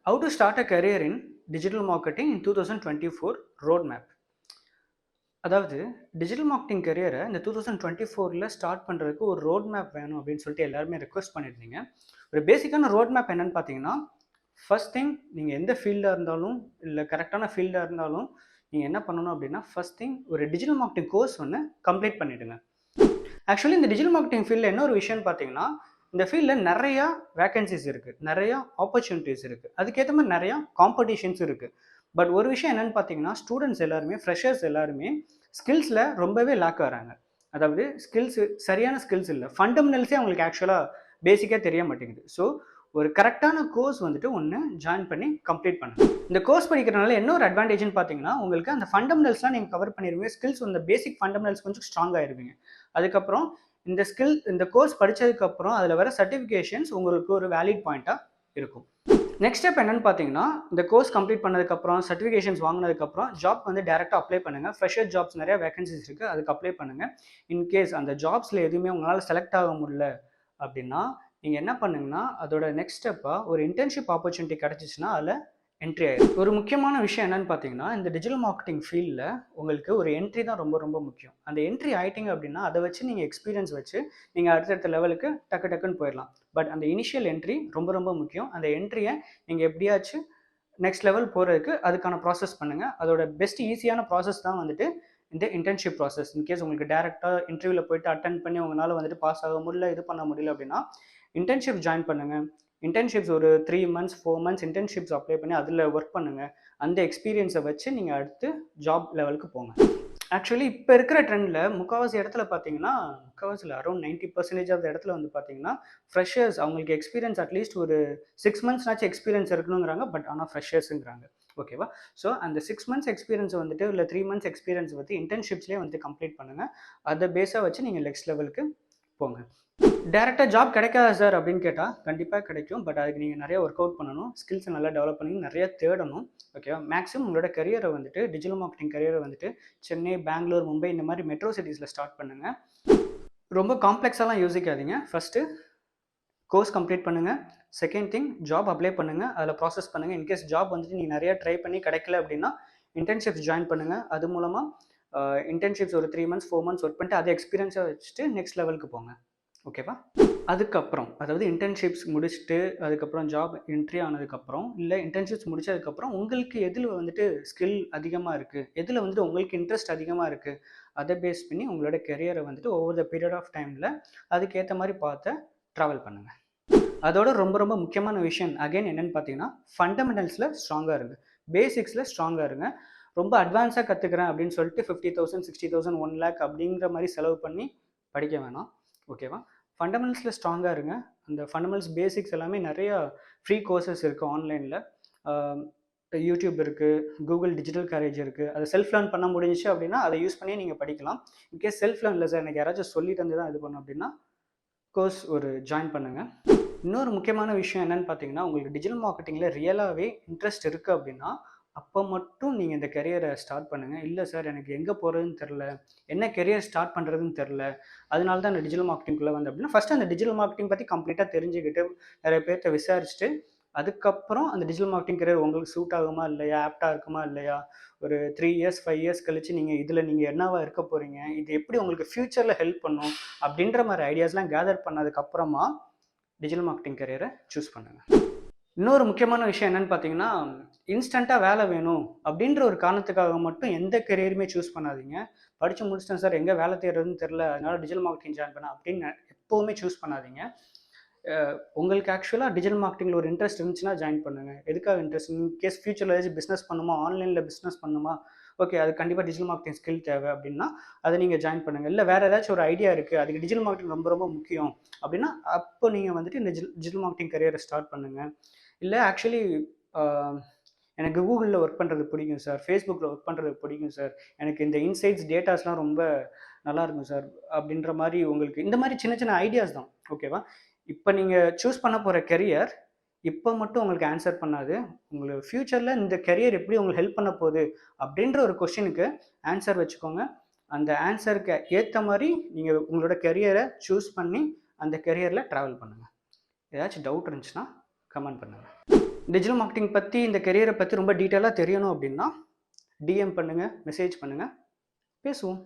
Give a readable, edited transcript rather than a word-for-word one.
How to start a career in digital marketing in 2024 roadmap. அதாவது digital marketing கரியரை இந்த 2024 start பண்ணுறதுக்கு ஒரு road map வேணும் அப்படின்னு சொல்லிட்டு எல்லாருமே ரெக்வஸ்ட் பண்ணியிருந்தீங்க. ஒரு பேசிக்கான ரோட் மேப் என்னன்னு பார்த்தீங்கன்னா, ஃபர்ஸ்ட் திங் நீங்கள் எந்த ஃபீல்டாக இருந்தாலும் இல்லை கரெக்டான ஃபீல்டாக இருந்தாலும் நீங்கள் என்ன பண்ணணும் அப்படின்னா, ஃபர்ஸ்ட் திங் ஒரு டிஜிட்டல் மார்க்கெட்டிங் கோர்ஸ் ஒன்று கம்ப்ளீட் பண்ணிவிடுங்க. ஆக்சுவலி இந்த டிஜிட்டல் மார்க்கெட்டிங் ஃபீல்டில் என்ன ஒரு விஷயம்னு பார்த்தீங்கன்னா, இந்த ஃபீல்டில் நிறையா வேகன்சிஸ் இருக்குது, நிறையா ஆப்பர்ச்சுனிட்டிஸ் இருக்குது, அதுக்கேற்ற மாதிரி நிறையா காம்படிஷன்ஸ் இருக்குது. பட் ஒரு விஷயம் என்னென்னு பார்த்தீங்கன்னா, ஸ்டூடெண்ட்ஸ் எல்லாருமே, ஃப்ரெஷர்ஸ் எல்லாருமே ஸ்கில்ஸில் ரொம்பவே லேக் ஆகிறாங்க. அதாவது சரியான ஸ்கில்ஸ் இல்லை, ஃபண்டமெண்டல்ஸே அவங்களுக்கு ஆக்சுவலாக பேசிக்காக தெரிய மாட்டேங்குது. ஸோ ஒரு கரெக்டான கோர்ஸ் வந்துட்டு ஒன்று ஜாயின் பண்ணி கம்ப்ளீட் பண்ணுங்கள். இந்த கோர்ஸ் படிக்கிறதுனால என்ன ஒரு அட்வான்டேஜ்னு பார்த்தீங்கன்னா, உங்களுக்கு அந்த ஃபண்டமெண்டல்ஸ்லாம் நீங்கள் கவர் பண்ணிடுவீங்க. ஸ்கில்ஸ் அந்த பேசிக் ஃபண்டமெண்டல்ஸ் கொஞ்சம் ஸ்ட்ராங் ஆயிருவீங்க. அதுக்கப்புறம் இந்த கோர்ஸ் படித்ததுக்கப்புறம் அதில் வர சர்டிஃபிகேஷன்ஸ் உங்களுக்கு ஒரு வேலிட் பாயிண்ட்டாக இருக்கும். நெக்ஸ்ட் ஸ்டெப் என்னன்னு பார்த்தீங்கன்னா, இந்த கோர்ஸ் கம்ப்ளீட் பண்ணதுக்கப்புறம் சர்டிஃபிகேஷன்ஸ் வாங்கினதுக்கப்புறம் ஜாப் வந்து டேரெக்டாக அப்ளை பண்ணுங்கள். ஃப்ரெஷர் ஜாப்ஸ் நிறைய வேகன்சிஸ் இருக்குது, அதுக்கு அப்ளை பண்ணுங்கள். இன்கேஸ் அந்த ஜாப்ஸில் எதுவுமே உங்களால் செலக்ட் ஆக முடியல அப்படின்னா, நீங்கள் என்ன பண்ணுங்கன்னா, அதோட நெக்ஸ்ட் ஸ்டெப்பாக ஒரு இன்டர்ன்ஷிப் ஆப்பர்ச்சுனிட்டி கிடச்சிச்சின்னா அதில் என்ட்ரி ஆயிடும். ஒரு முக்கியமான விஷயம் என்னன்னு பார்த்தீங்கன்னா, இந்த டிஜிட்டல் மார்க்கெட்டிங் ஃபீல்டில் உங்களுக்கு ஒரு என்ட்ரி தான் ரொம்ப ரொம்ப முக்கியம். அந்த என்ட்ரி ஆகிட்டிங்க அப்படின்னா, அதை வச்சு நீங்கள் எக்ஸ்பீரியன்ஸ் வச்சு நீங்கள் அடுத்தடுத்த லெவலுக்கு டக்குன்னு போயிடலாம். பட் அந்த இனிஷியல் என்ட்ரி ரொம்ப ரொம்ப முக்கியம். அந்த என்ட்ரியை நீங்கள் எப்படியாச்சும் நெக்ஸ்ட் லெவல் போகிறதுக்கு அதுக்கான ப்ராசஸ் பண்ணுங்கள். அதோட பெஸ்ட் ஈஸியான ப்ராசஸ் தான் வந்துட்டு இந்த இன்டர்ன்ஷிப் ப்ராசஸ். இன்கேஸ் உங்களுக்கு டேரெக்டாக இன்டர்வியூவில் போயிட்டு அட்டென்ட் பண்ணி உங்களால் வந்துட்டு பாஸ் ஆக முடியல, இது பண்ண முடியல அப்படின்னா இன்டர்ன்ஷிப் ஜாயின் பண்ணுங்கள். இன்டர்ன்ஷிப்ஸ் ஒரு 3 மந்த்ஸ் 4 மந்த்ஸ் இன்டர்ன்ஷிப்ஸ் அப்ளை பண்ணி அதில் ஒர்க் பண்ணுங்கள். அந்த எக்ஸ்பீரியன்ஸை வச்சு நீங்கள் அடுத்து ஜாப் லெவலுக்கு போங்க. ஆக்சுவலி இப்போ இருக்கிற ட்ரெண்டில் முக்கால்வாசி இடத்துல பார்த்தீங்கன்னா, முக்கால்வாசியில் அரௌண்ட் 90% ஆஃப் இடத்துல வந்து பார்த்தீங்கன்னா, ஃப்ரெஷர்ஸ் அவங்களுக்கு எக்ஸ்பீரியன்ஸ் அட்லீஸ்ட் ஒரு 6 மந்த்ஸ்னாச்சும் எக்ஸ்பீரியன்ஸ் இருக்கணுங்கிறாங்க. பட் ஆனால் ஃப்ரெஷர்ஸுங்கிறாங்க. ஓகேவா? ஸோ அந்த 6 மந்த்ஸ் எக்ஸ்பீரியன்ஸ் வந்துட்டு இல்லை 3 மந்த்ஸ் எக்ஸ்பீரியன்ஸ் வந்து இன்டர்ன்ஷிப்ஸ்லேயே வந்து கம்ப்ளீட் பண்ணுங்கள். அதை பேஸாக வச்சு நீங்கள் நெக்ஸ்ட் லெவலுக்கு போங்க. டேரெக்டாக ஜாப் கிடைக்காதா சார் அப்படின்னு கேட்டால் கண்டிப்பாக கிடைக்கும். பட் அதுக்கு நீங்கள் நிறைய ஒர்க் அவுட் பண்ணணும், ஸ்கில்ஸை நல்லா டெவலப் பண்ணி நிறைய தேடணும். ஓகேவா? மேக்ஸிமம் உங்களோட கரியரை வந்துட்டு டிஜிட்டல் மார்க்கெட்டிங் கரியரை வந்துட்டு சென்னை, பெங்களூர், மும்பை இந்த மாதிரி மெட்ரோ சிட்டிஸில் ஸ்டார்ட் பண்ணுங்கள். ரொம்ப காம்ப்ளெக்ஸாலாம் யோசிக்காதீங்க. ஃபஸ்ட்டு கோர்ஸ் கம்ப்ளீட் பண்ணுங்கள். செகண்ட் திங் ஜாப் அப்ளை பண்ணுங்கள், அதில் ப்ராசஸ் பண்ணுங்கள். இன்கேஸ் ஜாப் வந்துட்டு நீங்கள் நிறையா ட்ரை பண்ணி கிடைக்கல அப்படின்னா இன்டர்ன்ஷிப்ஸ் ஜாயின் பண்ணுங்கள். அது மூலமாக இன்டர்ன்ஷிப்ஸ் ஒரு 3 மந்த்ஸ் 4 மந்த்ஸ் ஒர்க் பண்ணிட்டு அதை எக்ஸ்பீரியன்ஸாக வச்சுட்டு நெக்ஸ்ட் லெவலுக்கு போங்க. ஓகேவா? அதுக்கப்புறம் அதாவது இன்டர்ன்ஷிப்ஸ் முடிச்சுட்டு அதுக்கப்புறம் ஜாப் என்ட்ரி ஆனதுக்கப்புறம் இல்லை இன்டர்ன்ஷிப்ஸ் முடிச்சதுக்கப்புறம் உங்களுக்கு எதில் வந்துட்டு ஸ்கில் அதிகமாக இருக்குது, எதில் வந்துட்டு உங்களுக்கு இன்ட்ரெஸ்ட் அதிகமாக இருக்குது, அதை பேஸ் பண்ணி உங்களோட கெரியரை வந்துட்டு ஓவர் த பீரியட் ஆஃப் டைமில் அதுக்கேற்ற மாதிரி பார்த்து ட்ராவல் பண்ணுங்கள். அதோட ரொம்ப ரொம்ப முக்கியமான விஷயம் அகைன் என்னென்னு பார்த்தீங்கன்னா, ஃபண்டமெண்டல்ஸில் ஸ்ட்ராங்காக இருங்க, பேசிக்ஸில் ஸ்ட்ராங்காக இருங்க. ரொம்ப அட்வான்ஸாக கற்றுக்கிறேன் அப்படின்னு சொல்லிட்டு 50,000 60,000 1 lakh அப்படிங்கிற மாதிரி செலவு பண்ணி படிக்க வேணாம். ஓகேவா? ஃபண்டமெண்டல்ஸில் ஸ்ட்ராங்காக இருங்க. அந்த ஃபண்டமெண்டல்ஸ் பேசிக்ஸ் எல்லாமே நிறையா ஃப்ரீ கோர்சஸ் இருக்குது ஆன்லைனில். யூடியூப் இருக்குது, கூகுள் டிஜிட்டல் கேரேஜ் இருக்குது. அதை செல்ஃப் லேர்ன் பண்ண முடிஞ்சிச்சு அப்படின்னா அதை யூஸ் பண்ணி நீங்கள் படிக்கலாம். இன்கேஸ் செல்ஃப் லேர்ன் இல்லை சார் எனக்கு யாராச்சும் சொல்லி தந்து தான் இது பண்ணணும் அப்படின்னா கோர்ஸ் ஒரு ஜாயின் பண்ணுங்கள். இன்னொரு முக்கியமான விஷயம் என்னென்னு பார்த்தீங்கன்னா, உங்களுக்கு டிஜிட்டல் மார்க்கெட்டிங்கில் ரியலாகவே இன்ட்ரெஸ்ட் இருக்குது அப்படின்னா அப்போ மட்டும் நீங்கள் இந்த கெரியரை ஸ்டார்ட் பண்ணுங்கள். இல்லை சார் எனக்கு எங்கே போகிறதுன்னு தெரில, என்ன கெரியர் ஸ்டார்ட் பண்ணுறதுன்னு தெரில, அதனால தான் அந்த டிஜிட்டல் மார்க்கெட்டிங்குள்ளே வந்து அப்படின்னா ஃபஸ்ட்டு அந்த டிஜிட்டல் மார்க்கெட்டிங் பற்றி கம்ப்ளீட்டாக தெரிஞ்சுக்கிட்டு நிறைய பேர்கிட்ட விசாரிச்சுட்டு அதுக்கப்புறம் அந்த டிஜிட்டல் மார்க்கெட்டிங் கெரியர் உங்களுக்கு சூட் ஆகுமா இல்லையா, ஆப்டாக இருக்குமா இல்லையா, ஒரு 3 இயர்ஸ் 5 இயர்ஸ் கழிச்சு நீங்கள் இதில் நீங்கள் என்னவா இருக்க போகிறீங்க, இது எப்படி உங்களுக்கு ஃப்யூச்சரில் ஹெல்ப் பண்ணும் அப்படின்ற மாதிரி ஐடியாஸ்லாம் கேதர் பண்ணதுக்கப்புறமா டிஜிட்டல் மார்க்கெட்டிங் கெரியரை சூஸ் பண்ணுங்கள். இன்னொரு முக்கியமான விஷயம் என்னென்னு பார்த்தீங்கன்னா, இன்ஸ்டண்ட்டாக வேலை வேணும் அப்படின்ற ஒரு காரணத்துக்காக மட்டும் எந்த கெரியருமே சூஸ் பண்ணாதீங்க. படித்து முடிச்சிட்டேன் சார் எங்கே வேலை தேடுறதுன்னு தெரில, அதனால் டிஜிட்டல் மார்க்கெட்டிங் ஜாயின் பண்ணேன் அப்படின்னு எப்போவுமே சூஸ் பண்ணாதீங்க. உங்களுக்கு ஆக்சுவலாக டிஜிட்டல் மார்க்கெட்டிங்கில் ஒரு இன்ட்ரெஸ்ட் இருந்துச்சுன்னா ஜாயின் பண்ணுங்கள். எதுக்காக இன்ட்ரெஸ்ட்? இன்கேஸ் ஃபியூச்சரில் ஏதாச்சும் பிஸ்னஸ் பண்ணுமா, ஆன்லைனில் பிஸ்னஸ் பண்ணுமா, ஓகே அது கண்டிப்பாக டிஜிட்டல் மார்க்கெட்டிங் ஸ்கில் தேவை அப்படின்னா அதை நீங்கள் ஜாயின் பண்ணுங்கள். இல்லை வேறு ஏதாச்சும் ஒரு ஐடியா இருக்குது, அதுக்கு டிஜிட்டல் மார்க்கெட்டிங் ரொம்ப ரொம்ப முக்கியம் அப்படின்னா அப்போ நீங்கள் வந்துட்டு இந்த டிஜிட்டல் மார்க்கெட்டிங் கரியரை ஸ்டார்ட் பண்ணுங்கள். இல்லை ஆக்சுவலி எனக்கு கூகுளில் ஒர்க் பண்ணுறது பிடிக்கும் சார், ஃபேஸ்புக்கில் ஒர்க் பண்ணுறது பிடிக்கும் சார், எனக்கு இந்த இன்சைட்ஸ் டேட்டாஸ்லாம் ரொம்ப நல்லா இருக்கும் சார் அப்படின்ற மாதிரி உங்களுக்கு இந்த மாதிரி சின்ன சின்ன ஐடியாஸ் தான். ஓகேவா? இப்போ நீங்கள் சூஸ் பண்ண போகிற கெரியர் இப்போ மட்டும் உங்களுக்கு ஆன்சர் பண்ணாது. உங்களுக்கு ஃப்யூச்சரில் இந்த கெரியர் எப்படி உங்களுக்கு ஹெல்ப் பண்ண போகுது அப்படின்ற ஒரு கொஸ்டினுக்கு ஆன்சர் வச்சுக்கோங்க. அந்த ஆன்சருக்கு ஏற்ற மாதிரி நீங்கள் உங்களோட கெரியரை சூஸ் பண்ணி அந்த கெரியரில் ட்ராவல் பண்ணுங்கள். ஏதாச்சும் டவுட் இருந்துச்சுன்னா கமெண்ட் பண்ணுங்கள். டிஜிட்டல் மார்க்கெட்டிங் பற்றி இந்த கெரியரை பற்றி ரொம்ப டீட்டெயிலாக தெரியணும் அப்படின்னா டிஎம் பண்ணுங்கள், மெசேஜ் பண்ணுங்கள், பேசுவோம்.